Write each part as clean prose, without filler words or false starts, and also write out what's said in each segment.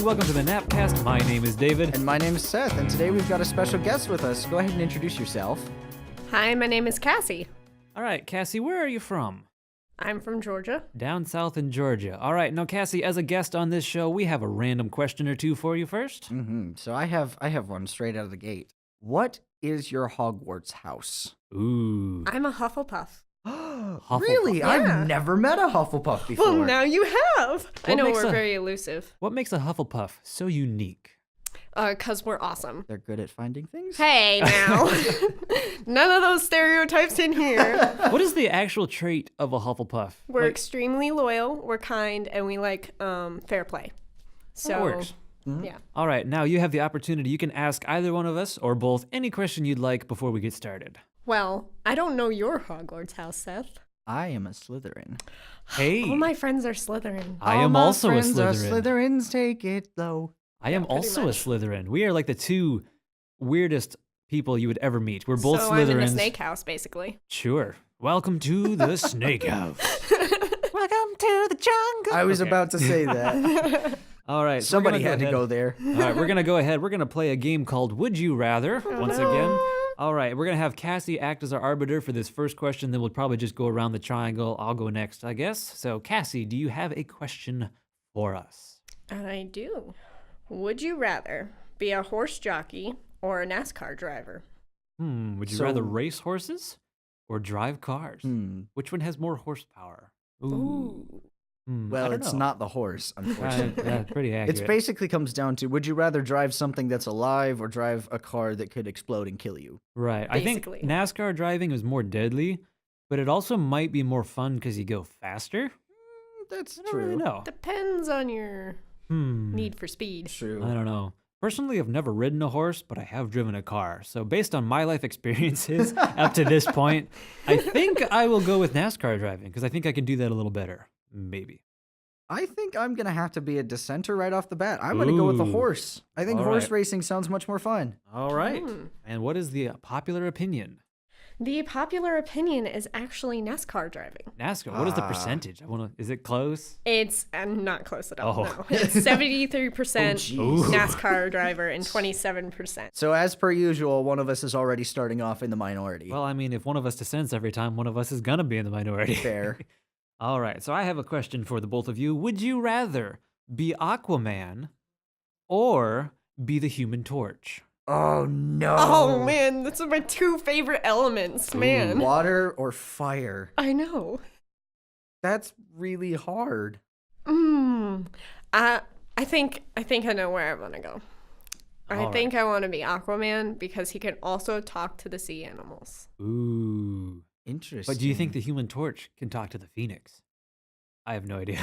everybody. Welcome to the GNAPcast. My name is David. And my name is Seth, and today we've got a special guest with us. Go ahead and introduce yourself. Hi, my name is Cassie. All right, Cassie, where are you from? I'm from Georgia. Down south in Georgia. All right, now, Cassie, as a guest on this show, we have a random question or two for you first. So I have one straight out of the gate. What is your Hogwarts house? Ooh. I'm a Hufflepuff. Really? Yeah. I've never met a Hufflepuff before. Well, now you have. I know makes we're a- very elusive. What makes a Hufflepuff so unique? 'Cause we're awesome. They're good at finding things? Hey, now. None of those stereotypes in here. What is the actual trait of a Hufflepuff? We're Like, extremely loyal, we're kind, and we like fair play. So, works. yeah. All right, now you have the opportunity. You can ask either one of us or both any question you'd like before we get started. Well, I don't know your Hogwarts house, Seth. I am a Slytherin. Hey, All my friends are Slytherin. I All am my also a friends are Slytherin. Slytherins, take it though. I am pretty also much. a Slytherin. We are like the two weirdest people you would ever meet. We're both So Slytherins. I'm in the snake house, basically. Sure. Welcome to the Snake House. Welcome to the jungle. I was Okay. about to say that. All right. so we're Somebody gonna had to ahead. go there. All right, we're going to go ahead. We're going to play a game called Would You Rather once again. All right, we're going to have Cassie act as our arbiter for this first question. Then we'll probably just go around the triangle. I'll go next, I guess. So, Cassie, do you have a question for us? And I do. Would you rather be a horse jockey or a NASCAR driver? Would you So- rather race horses or drive cars? Which one has more horsepower? I Well, don't it's know. not the horse, unfortunately. Yeah, pretty accurate. It basically comes down to, would you rather drive something that's alive or drive a car that could explode and kill you? Right. I think Basically. NASCAR driving is more deadly, but it also might be more fun because you go faster. That's I don't really know. Depends on your need for speed. True. I don't know. Personally, I've never ridden a horse, but I have driven a car. So based on my life experiences up to this point, I think I will go with NASCAR driving because I think I can do that a little better. Maybe. I think I'm going to have to be a dissenter right off the bat. I'm going to go with the Ooh. horse. I think All horse right. racing sounds much more fun. All right. And what is the popular opinion? The popular opinion is actually NASCAR driving. NASCAR. What is the percentage? Is it close? It's not close at all. Oh. No. It's 73% Ooh. NASCAR driver and 27%. So as per usual, one of us is already starting off in the minority. Well, I mean, if one of us dissents every time, one of us is going to be in the minority. Fair. All right, so I have a question for the both of you. Would you rather be Aquaman or be the Human Torch? Oh, no. Oh, man, those are my two favorite elements, man. Water or fire? I know. That's really hard. I think I know where I want to go. I All think I want to be Aquaman because he can also talk to the sea animals. Ooh. Interesting. But do you think the Human Torch can talk to the Phoenix? I have no idea.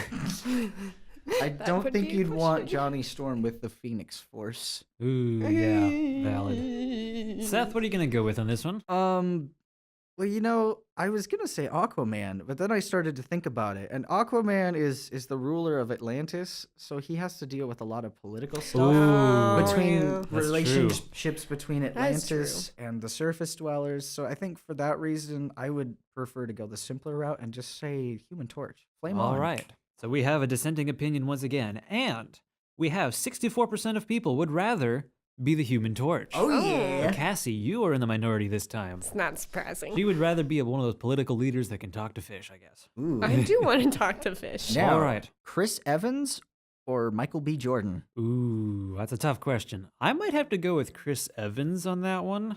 I That don't would think be a you'd want question. Johnny Storm with the Phoenix Force. Ooh, yeah, valid. Seth, what are you going to go with on this one? Well, you know, I was gonna say Aquaman, but then I started to think about it, and Aquaman is the ruler of Atlantis, so he has to deal with a lot of political stuff Ooh. between yeah. That's relationships between That's Atlantis and the surface dwellers. So I think for that reason, I would prefer to go the simpler route and just say Human Torch. Flame on. All right. So we have a dissenting opinion once again, and we have 64% of people would rather be the Human Torch. Oh Oh. yeah. Cassie, you are in the minority this time. It's not surprising. She would rather be one of those political leaders that can talk to fish, I guess. Ooh. I do want to talk to fish. Now, All right. Chris Evans or Michael B. Jordan? Ooh, that's a tough question. I might have to go with Chris Evans on that one,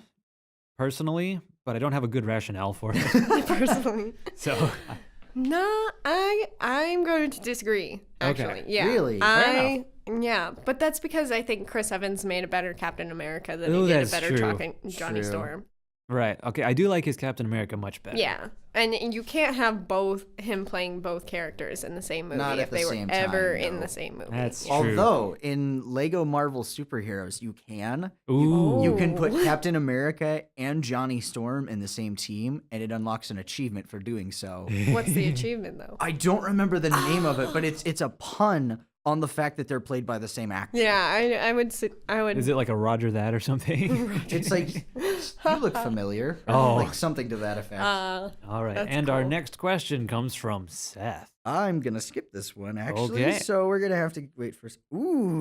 personally, but I don't have a good rationale for it. Personally. So, No, I'm going to disagree. Actually, Okay. yeah. Really? Fair Yeah, but that's because I think Chris Evans made a better Captain America than Oh, he did a that's better true. Johnny True. Storm. right. Okay, I do like his Captain America much better. Yeah, and you can't have him playing both characters in the same movie Not at if the they were same ever time, in no. the same movie. That's Yeah. true. Although in Lego Marvel Superheroes, you can. Ooh. You can put Oh. Captain America and Johnny Storm in the same team, and it unlocks an achievement for doing so. What's the achievement though? I don't remember the name of it, but it's a pun on the fact that they're played by the same actor. Yeah, I would. I would. Is it like a Roger that or something? It's like, you look familiar. Oh. Like something to that effect. All right. That's And our cool. next question comes from Seth. I'm going to skip this one, actually. Okay. So we're going to have to wait for...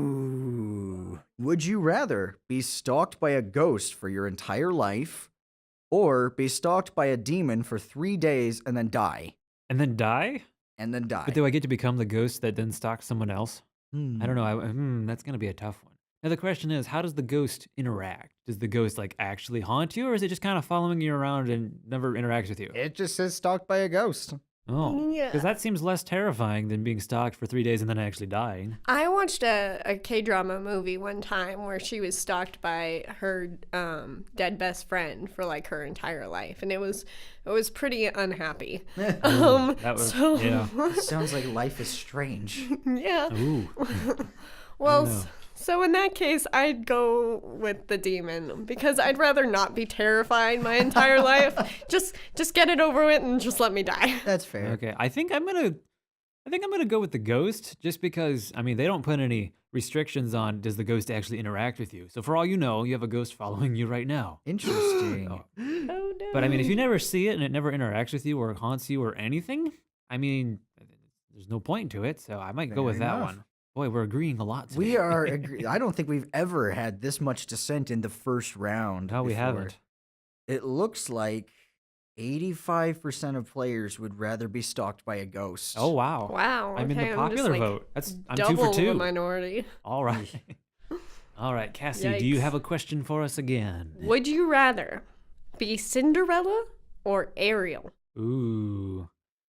Ooh. Would you rather be stalked by a ghost for your entire life or be stalked by a demon for 3 days and then die? And then die? And then die. But do I get to become the ghost that then stalks someone else? Hmm. I don't know. That's going to be a tough one. Now, the question is, how does the ghost interact? Does the ghost, like, actually haunt you, or is it just kind of following you around and never interacts with you? It just says stalked by a ghost. Oh. Yeah. Because that seems less terrifying than being stalked for 3 days and then actually dying. I watched a K-drama movie one time where she was stalked by her dead best friend for like her entire life, and it was pretty unhappy. That was, so yeah. Sounds like life is strange. yeah. Ooh. Well, know. so in that case, I'd go with the demon because I'd rather not be terrified my entire life. Just get it over with and just let me die. That's fair. Okay, I think I'm gonna go with the ghost, just because I mean they don't put any restrictions on does the ghost actually interact with you. So for all you know, you have a ghost following you right now. Interesting. Oh. Oh no. But I mean, if you never see it and it never interacts with you or haunts you or anything, I mean, there's no point to it. So I might go with Fair that enough. one. Boy, we're agreeing a lot today. We are. I don't think we've ever had this much dissent in the first round. No, we before. haven't. It looks like 85% of players would rather be stalked by a ghost. Oh wow. Wow. I'm in okay, the just, popular like, vote. I'm 2 double for 2. the minority. All right. All right, Cassie, do you Yikes. have a question for us again? Would you rather be Cinderella or Ariel? Ooh.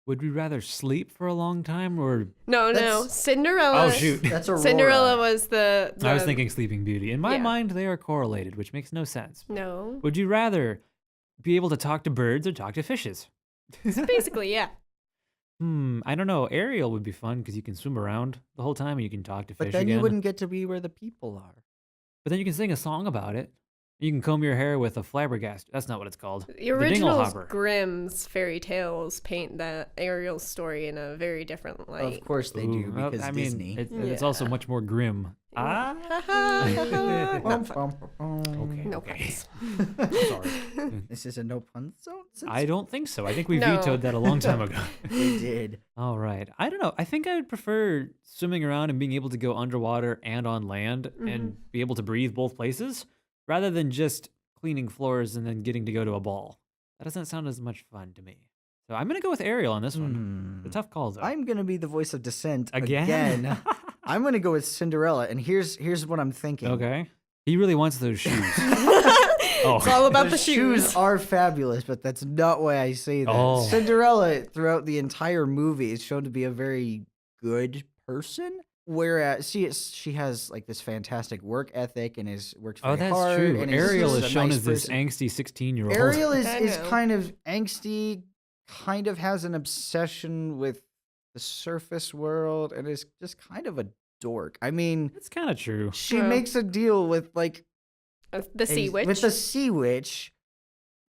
Would we rather sleep for a long time or No, That's- Cinderella. Oh shoot. That's Aurora. Cinderella was the I was thinking Sleeping Beauty. In my Yeah. mind, they are correlated, which makes no sense. No. Would you rather be able to talk to birds or talk to fishes? Basically, yeah. I don't know. Ariel would be fun because you can swim around the whole time and you can talk to fish But then again. you wouldn't get to be where the people are. But then you can sing a song about it. You can comb your hair with a flabbergast. That's not what it's called. The originals dinglehopper. Grimm's fairy tales paint the Ariel's story in a very different light. Of course they do, Ooh, well, because I mean, Disney. it's also much more grim. Ah. Not fun. Okay. No okay. puns. Sorry. This is a no pun zone. Since I don't think so. I think we No. vetoed that a long time ago. we did. All right. I don't know. I think I would prefer swimming around and being able to go underwater and on land and be able to breathe both places rather than just cleaning floors and then getting to go to a ball. That doesn't sound as much fun to me. So I'm going to go with Ariel on this one. A tough call, though. I'm gonna be the voice of dissent Again? again. I'm gonna go with Cinderella, and here's what I'm thinking. Okay. He really wants those shoes. It's all about the shoes. are fabulous, but that's not why I say that. Oh. Cinderella, throughout the entire movie, is shown to be a very good person. Whereas she has like this fantastic work ethic and is works very Oh, that's hard. true. And Ariel just is a shown nice as this person. angsty 16-year-old. Ariel is I know. kind of angsty, kind of has an obsession with the surface world, and is just kind of a dork. I mean, That's kind of true. she True. makes a deal with like The sea witch. with the sea witch.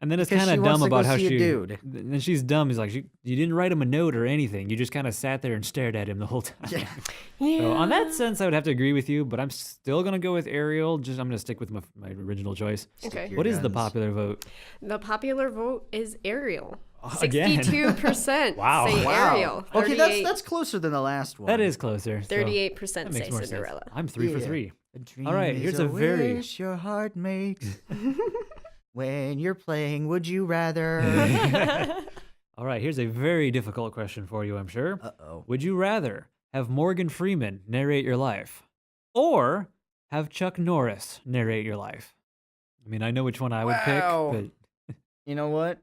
And then it's Because kind she of wants dumb to go about how see a she. dude. Then she's dumb. He's like, you didn't write him a note or anything. You just kind of sat there and stared at him the whole time. Yeah. yeah. So on that sense, I would have to agree with you, but I'm still gonna go with Ariel. I'm gonna stick with my original choice. Okay. Your What is the guns. popular vote? The popular vote is Ariel. Again. 62% Wow. say Wow. Ariel. Okay, 38 that's closer than the last one. That is closer. so 38% that say makes more Cinderella. sense. I'm 3 for Yeah. 3. A dream All right, is here's a very- wish your heart makes when you're playing Would You Rather. All right, here's a very difficult question for you, I'm sure. Uh-oh. Would you rather have Morgan Freeman narrate your life or have Chuck Norris narrate your life? I mean, I know which one I would Wow. pick, You know what?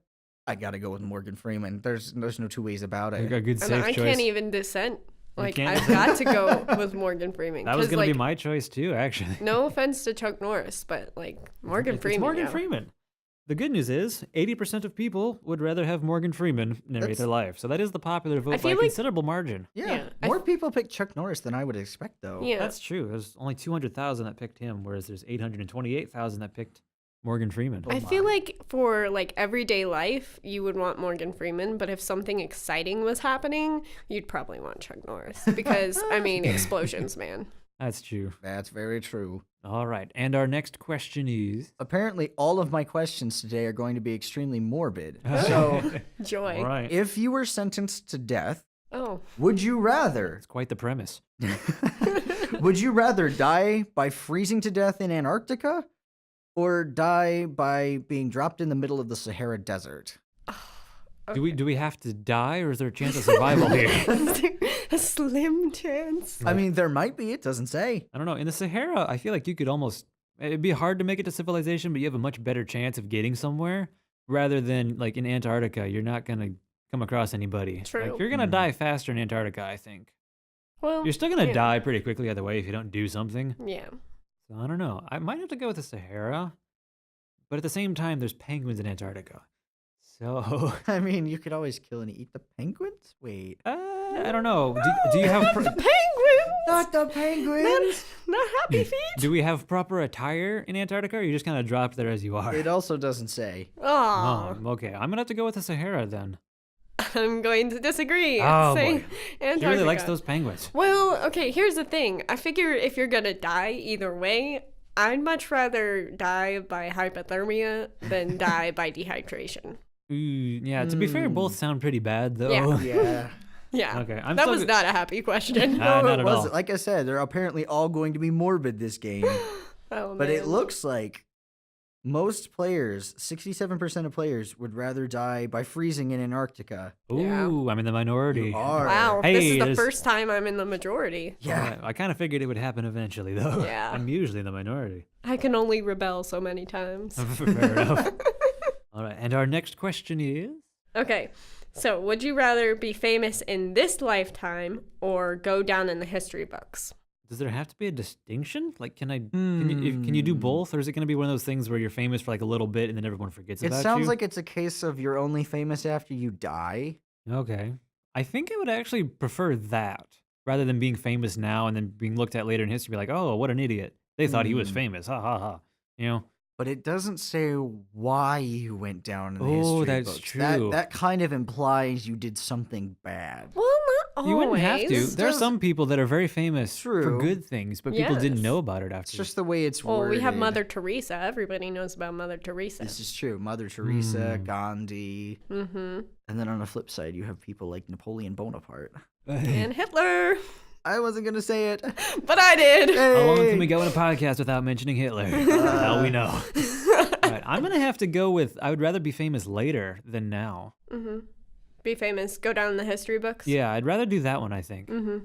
I gotta go with Morgan Freeman. There's no two ways about but it. a good And safe I choice. can't even dissent. Like, can't? I've got to go with Morgan Freeman. That was 'cause, gonna be like, my choice too, actually. No offense to Chuck Norris, but like Morgan It's Freeman. Morgan yeah. Freeman. The good news is 80% of people would rather have Morgan Freeman narrate That's- their life. So that is the popular vote by feel a like- considerable margin. Yeah, Yeah, I more people pick Chuck Norris than I would expect, though. Yeah. That's true. There's only 200,000 that picked him, whereas there's 828,000 that picked Morgan Freeman. I feel like for like everyday life, you would want Morgan Freeman, but if something exciting was happening, you'd probably want Chuck Norris because I mean, explosions, man. That's true. That's very true. All right. And our next question is. Apparently, all of my questions today are going to be extremely morbid. So, Joy. All right. if you were sentenced to death, Oh. would you rather? It's quite the premise. Would you rather die by freezing to death in Antarctica, or die by being dropped in the middle of the Sahara Desert? Okay. Do we have to die, or is there a chance of survival here? A slim chance. I mean, there might be. It doesn't say. I don't know. In the Sahara, I feel like you could almost. It'd be hard to make it to civilization, but you have a much better chance of getting somewhere rather than like in Antarctica. You're not gonna come across anybody. True. Like, you're gonna die faster in Antarctica, I think. Well, You're still gonna yeah. die pretty quickly either way if you don't do something. Yeah. So I don't know. I might have to go with the Sahara, but at the same time, there's penguins in Antarctica. So I mean, you could always kill and eat the penguins. Wait, I don't know. Do you have Penguins. not the penguins. Not happy feet. do we have proper attire in Antarctica, or are you just kind of dropped there as you are? It also doesn't say. Oh, Okay. I'm gonna have to go with the Sahara then. I'm going to disagree. Oh, Say boy. Antarctica. She really likes those penguins. Well, okay, here's the thing. I figure if you're gonna die either way, I'd much rather die by hypothermia than die by dehydration. Ooh, yeah. To be fair, both sound pretty bad though. Yeah. Yeah. Yeah. Okay, I'm that still was go- not a happy question. Not it at wasn't. all. Like I said, they're apparently all going to be morbid this game. Oh, But it man. looks like most players, 67% of players, would rather die by freezing in Antarctica. Ooh, Yeah. I'm in the minority. You are. Wow, this Hey, is the there's- first time I'm in the majority. Yeah. I kind of figured it would happen eventually, though. Yeah. I'm usually in the minority. I can only rebel so many times. Fair enough. All right, and our next question is. Okay, so would you rather be famous in this lifetime or go down in the history books? Does there have to be a distinction? Like, can you do both, or is it going to be one of those things where you're famous for like a little bit and then everyone forgets It about you? sounds like it's a case of you're only famous after you die. Okay, I think I would actually prefer that rather than being famous now and then being looked at later in history, be like, oh, what an idiot! They thought he was famous, ha ha ha. You know? But it doesn't say why you went down in the Oh, history that's books. true. That kind of implies you did something bad. Well, not always. You wouldn't have to. There are Does- some people that are very famous for True. good things, but people didn't Yes. know about it It's after. just the way it's Well, worded. we have Mother Teresa. Everybody knows about Mother Teresa. This is true. Mother Teresa, Hmm. Gandhi. Mm-hmm. And then on the flip side, you have people like Napoleon Bonaparte. And Hitler. I wasn't going to say it. But I did. How long can Hey! we go in a podcast without mentioning Hitler? Now we know. All right, I'm gonna have to go with. I would rather be famous later than now. Mm-hmm. Be famous. Go down in the history books. Yeah, I'd rather do that one. I think. Mm-hmm.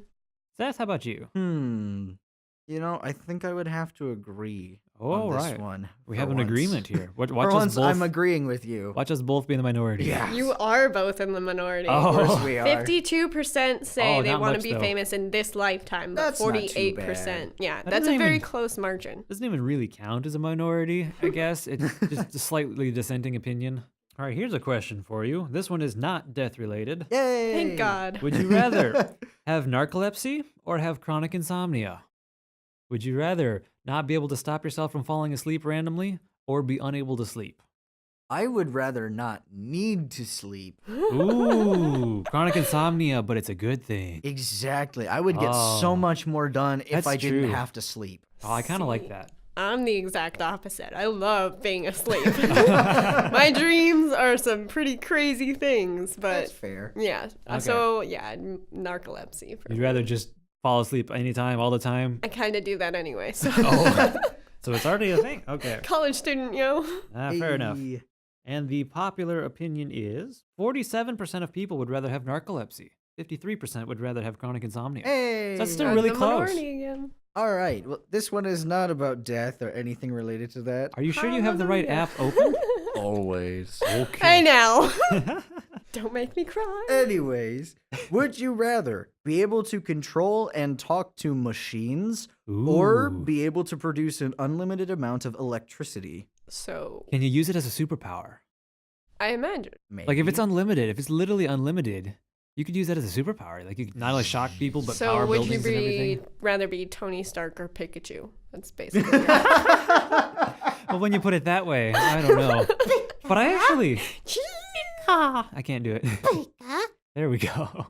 Seth, how about you? You know, I think I would have to agree Oh, on this right. one. We for have an once. agreement here. Watch For us once, both. I'm agreeing with you. Watch us both be in the minority. Yeah. You are both in the minority. Oh. Of course we are. 52% say Oh, they not want much, to be though. famous in this lifetime, but That's not too 48%. Yeah, That that's doesn't a very even- close margin. Doesn't even really count as a minority. I guess it's just a slightly dissenting opinion. All right, here's a question for you. This one is not death related. Yay! Thank God. Would you rather have narcolepsy or have chronic insomnia? Would you rather not be able to stop yourself from falling asleep randomly or be unable to sleep? I would rather not need to sleep. Ooh, chronic insomnia, but it's a good thing. Exactly. I would get Oh. so much more done if That's I didn't true. have to sleep. Oh, I kind of like See. that. I'm the exact opposite. I love being asleep. My dreams are some pretty crazy things, That's but fair. yeah. Okay. So yeah, narcolepsy. For You'd me. rather just fall asleep anytime, all the time? I kind of do that anyway. So Oh, so it's already a thing? Okay. college student, yo. Fair enough. Hey. And the popular opinion is 47% of people would rather have narcolepsy. 53% would rather have chronic insomnia. Hey. That's still I'm really the close. minority again. All right. Well, this one is not about death or anything related to that. Are you sure you have the right Hallelujah. app open? Always. Hey Okay. now. Don't make me cry. Anyways, would you rather be able to control and talk to machines or Ooh. be able to produce an unlimited amount of electricity? So Can you use it as a superpower? I imagine. Maybe. Like if it's unlimited, if it's literally unlimited, you could use that as a superpower. Like you could not only shock people, but So power would you buildings and be everything. rather be Tony Stark or Pikachu? That's basically. it. Well, when you put it that way, I don't know. But I actually, I can't do it. There we go.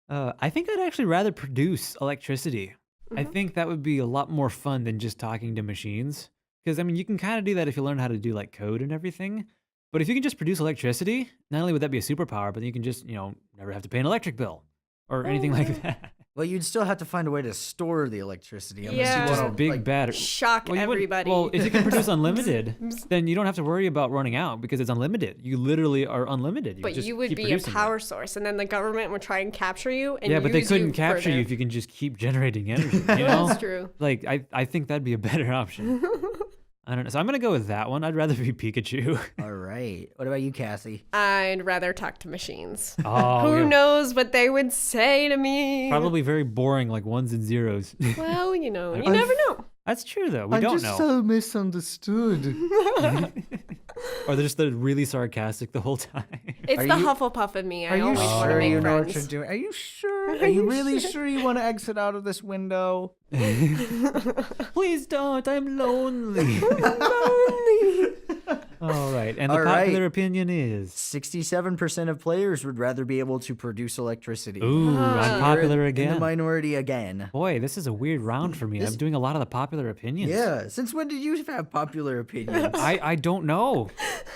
I think I'd actually rather produce electricity. I think that would be a lot more fun than just talking to machines. Because, I mean, you can kind of do that if you learn how to do, like, code and everything. But if you can just produce electricity, not only would that be a superpower, but you can just, never have to pay an electric bill or anything like that. Well, you'd still have to find a way to store the electricity. Unless Yeah. you Just a want to, big like, battery. Shock you wouldn't- everybody. Well, if you can produce unlimited, then you don't have to worry about running out because it's unlimited. You literally are unlimited. But just you would keep be a producing it. power source, and then the government would try and capture you. And Yeah, but they use couldn't capture further. you if you can just keep generating energy. You know? That's true. Like, I think that'd be a better option. I don't know. So I'm going to go with that one. I'd rather be Pikachu. All right. What about you, Cassie? I'd rather talk to machines. Oh, Who yeah. knows what they would say to me? Probably very boring, like ones and zeros. Well, you I've- never know. That's true, though. We don't know. so misunderstood. Or they're just really sarcastic the whole time. It's Are the you- Hufflepuff in me. Are I you always want to sure make you know what friends. you're doing? Are you sure? Are you really sure you want to exit out of this window? Please don't. I'm lonely. All right. And the All popular right. opinion is. 67% of players would rather be able to produce electricity. Ooh, I'm popular You're in again. the minority again. Boy, this is a weird round for me. I'm doing a lot of the popular opinions. Yeah. Since when did you have popular opinions? I don't know.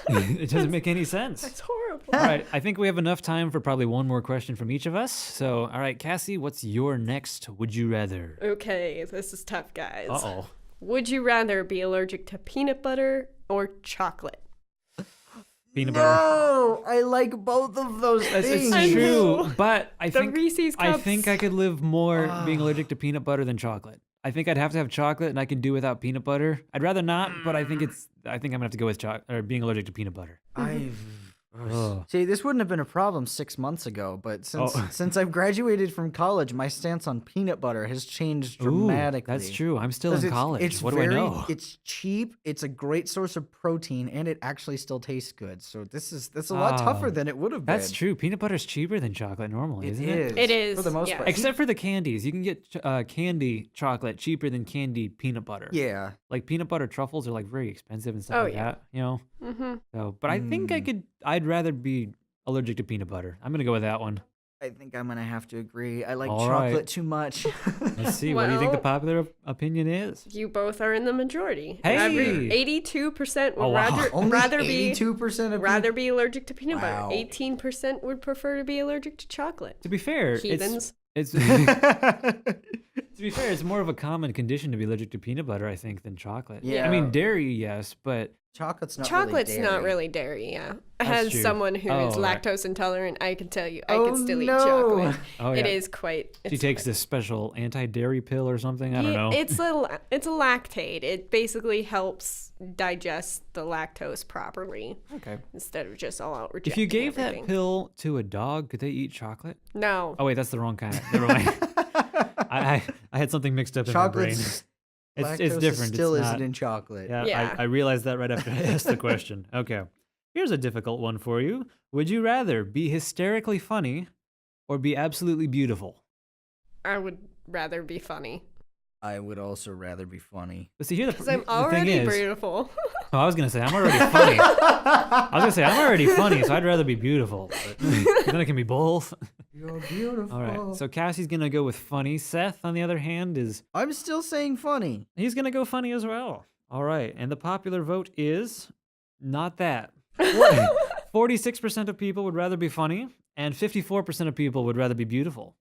It doesn't make any sense. It's horrible. All right, I think we have enough time for probably one more question from each of us. So, all right, Cassie, what's your next would you rather? Okay, this is tough, guys. Uh-oh. Would you rather be allergic to peanut butter or chocolate? Peanut butter. No, I like both of those It's things. I true, know. but I The think Reese's I Cups. think I could live more being allergic to peanut butter than chocolate. I think I'd have to have chocolate, and I can do without peanut butter. I'd rather not, but I think I'm gonna have to go with being allergic to peanut butter. Ugh. See, this wouldn't have been a problem 6 months ago, but since Oh. since I've graduated from college, my stance on peanut butter has changed Ooh, dramatically. that's true. I'm still 'Cause in college. It's What very, do I know? It's cheap. It's a great source of protein, and it actually still tastes good. So that's a lot tougher Ah, than it would have been. That's true. Peanut butter's cheaper than chocolate normally, isn't it? It is, for the most yeah. part. Except for the candies. You can get candy chocolate cheaper than candy peanut butter. Yeah. Like peanut butter truffles are like very expensive and stuff Oh, like yeah. that, you know? Mm-hmm. So, but I think I'd rather be allergic to peanut butter. I'm going to go with that one. I think I'm gonna have to agree. I like All chocolate right. too much. Let's see. What do you think the Well- popular opinion is? You both are in the majority. Hey! 82% would Oh, wow. Only rather be 82% of rather be allergic to peanut Wow. butter. 18% would prefer to be allergic to chocolate. To be fair, Heathens. it's to be fair, it's more of a common condition to be allergic to peanut butter, I think, than chocolate. Yeah. I mean, dairy, yes, but Chocolate's not Chocolate's really not dairy. really dairy, yeah. That's As true. someone who is Oh, right. lactose intolerant, I can tell you I Oh, can still eat no. chocolate. oh yeah, It is quite. she takes this special anti-dairy pill or something. I don't know. It's a lactate. It basically helps digest the lactose properly Okay. instead of just all out rejecting If you gave everything. that pill to a dog, could they eat chocolate? No. Oh wait, that's the wrong kind. Never mind. I had something mixed up in my brain. Chocolate's It's lactose different. Still it's isn't not. in chocolate. Yeah, Yeah. I realized that right after I asked the question. Okay. Here's a difficult one for you. Would you rather be hysterically funny or be absolutely beautiful? I would rather be funny. I would also rather be funny. But see, here Because I'm the thing already is, beautiful. oh, I was gonna say I'm already funny. I was gonna say I'm already funny, so I'd rather be beautiful. But then it can be both. You're beautiful. All right. So Cassie's gonna go with funny. Seth, on the other hand, I'm still saying funny. he's gonna go funny as well. All right. And the popular vote is not that. 46% of people would rather be funny, and 54% of people would rather be beautiful.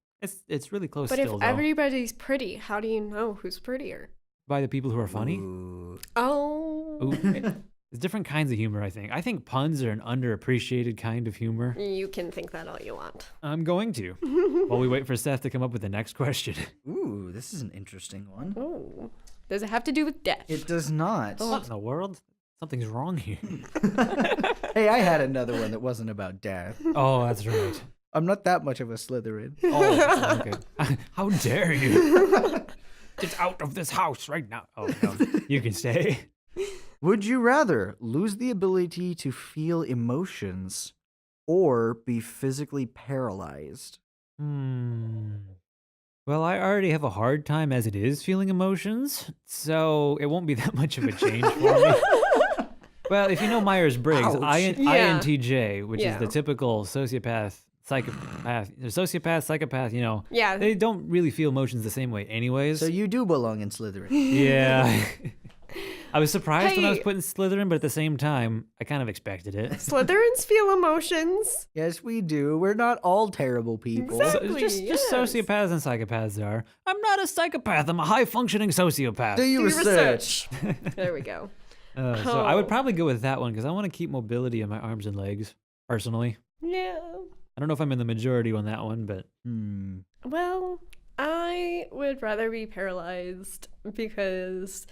It's really close But still, if though. everybody's pretty, how do you know who's prettier? By the people who are funny. Ooh. Oh. Ooh. There's different kinds of humor, I think. I think puns are an underappreciated kind of humor. You can think that all you want. I'm going to. While we wait for Seth to come up with the next question. Ooh, this is an interesting one. Oh. Does it have to do with death? It does not. What in the world? Something's wrong here. Hey, I had another one that wasn't about death. Oh, that's right. I'm not that much of a Slytherin. Oh, okay. How dare you? Get out of this house right now. Oh, no. You can stay. Would you rather lose the ability to feel emotions or be physically paralyzed? Well, I already have a hard time as it is feeling emotions, so it won't be that much of a change for me. Well, if you know Myers-Briggs, Ouch. Yeah. INTJ, which is the Yeah. typical sociopath, psychopath, Yeah. they don't really feel emotions the same way anyways. So you do belong in Slytherin. Yeah. I was surprised when I was Hey. putting Slytherin, but at the same time, I kind of expected it. Slytherins feel emotions. Yes, we do. We're not all terrible people. Exactly. So just yes. sociopaths and psychopaths are. I'm not a psychopath. I'm a high-functioning sociopath. Do you Do research? There we go. So I would Oh. probably go with that one because I want to keep mobility in my arms and legs, personally. Yeah. I don't know if I'm in the majority on that one, but Well, I would rather be paralyzed because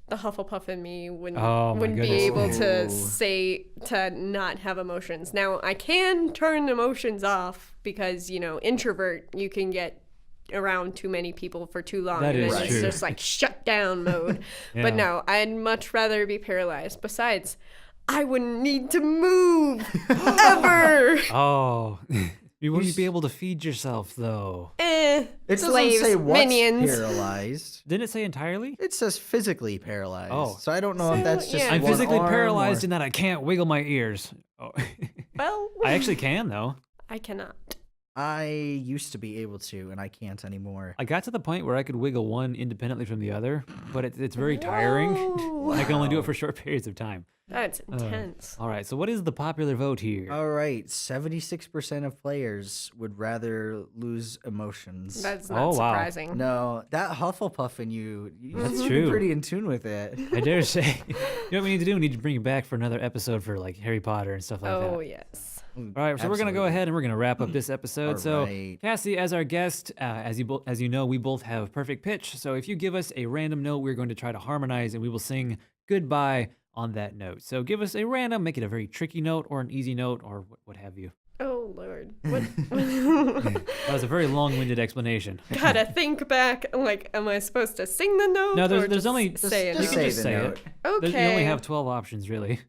the Hufflepuff in me Oh my wouldn't be goodness. able to Ooh. say to not have emotions. Now I can turn emotions off because introvert you can get around too many people for too long That and is then it's true. just like shut down mode. But Yeah. no, I'd much rather be paralyzed. Besides, I wouldn't need to move ever. oh, you wouldn't be able to feed yourself though. It doesn't slaves, say what's minions. paralyzed. Didn't it say entirely? It says physically paralyzed. Oh. So I don't know if So, that's just yeah. I'm one physically arm paralyzed or- in that I can't wiggle my ears. Oh. Well, I actually can though. I cannot. I used to be able to, and I can't anymore. I got to the point where I could wiggle one independently from the other, but it's very tiring. Whoa. I can only do it for short periods of time. That's intense. All right, so what is the popular vote here? All right, 76% of players would rather lose emotions. That's Oh, not wow. surprising. No, that Hufflepuff in you, That's you're true. pretty in tune with it. I dare say. You know what we need to do? We need to bring it back for another episode for like Harry Potter and stuff like that. Oh, yes. All right, so we're gonna go Absolutely. ahead and we're gonna wrap up this episode. All So, right. Cassie, as our guest, as you know, we both have perfect pitch. So if you give us a random note, we're going to try to harmonize, and we will sing goodbye on that note. So give us a random, make it a very tricky note or an easy note or what have you. Oh, Lord. What? That was a very long-winded explanation. Gotta think back. Like, am I supposed to sing the note? No, or there's just only say just it? you can say just the say note. it. Okay. You only have 12 options, really.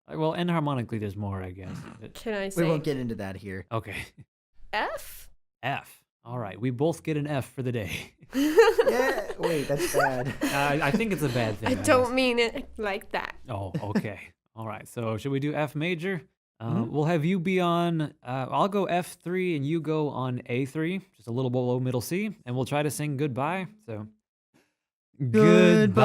Well, and harmonically, there's more, I guess. But- Can I We say won't get into that here. okay. F? F. All right, we both get an F for the day. Yeah, wait, that's bad. I think it's a bad thing. I guess. don't mean it like that. Oh, okay. All right. So should we do F major? Mhm. We'll have you be on. I'll go F3 and you go on A3, just a little below middle C, and we'll try to sing goodbye. So Goodbye.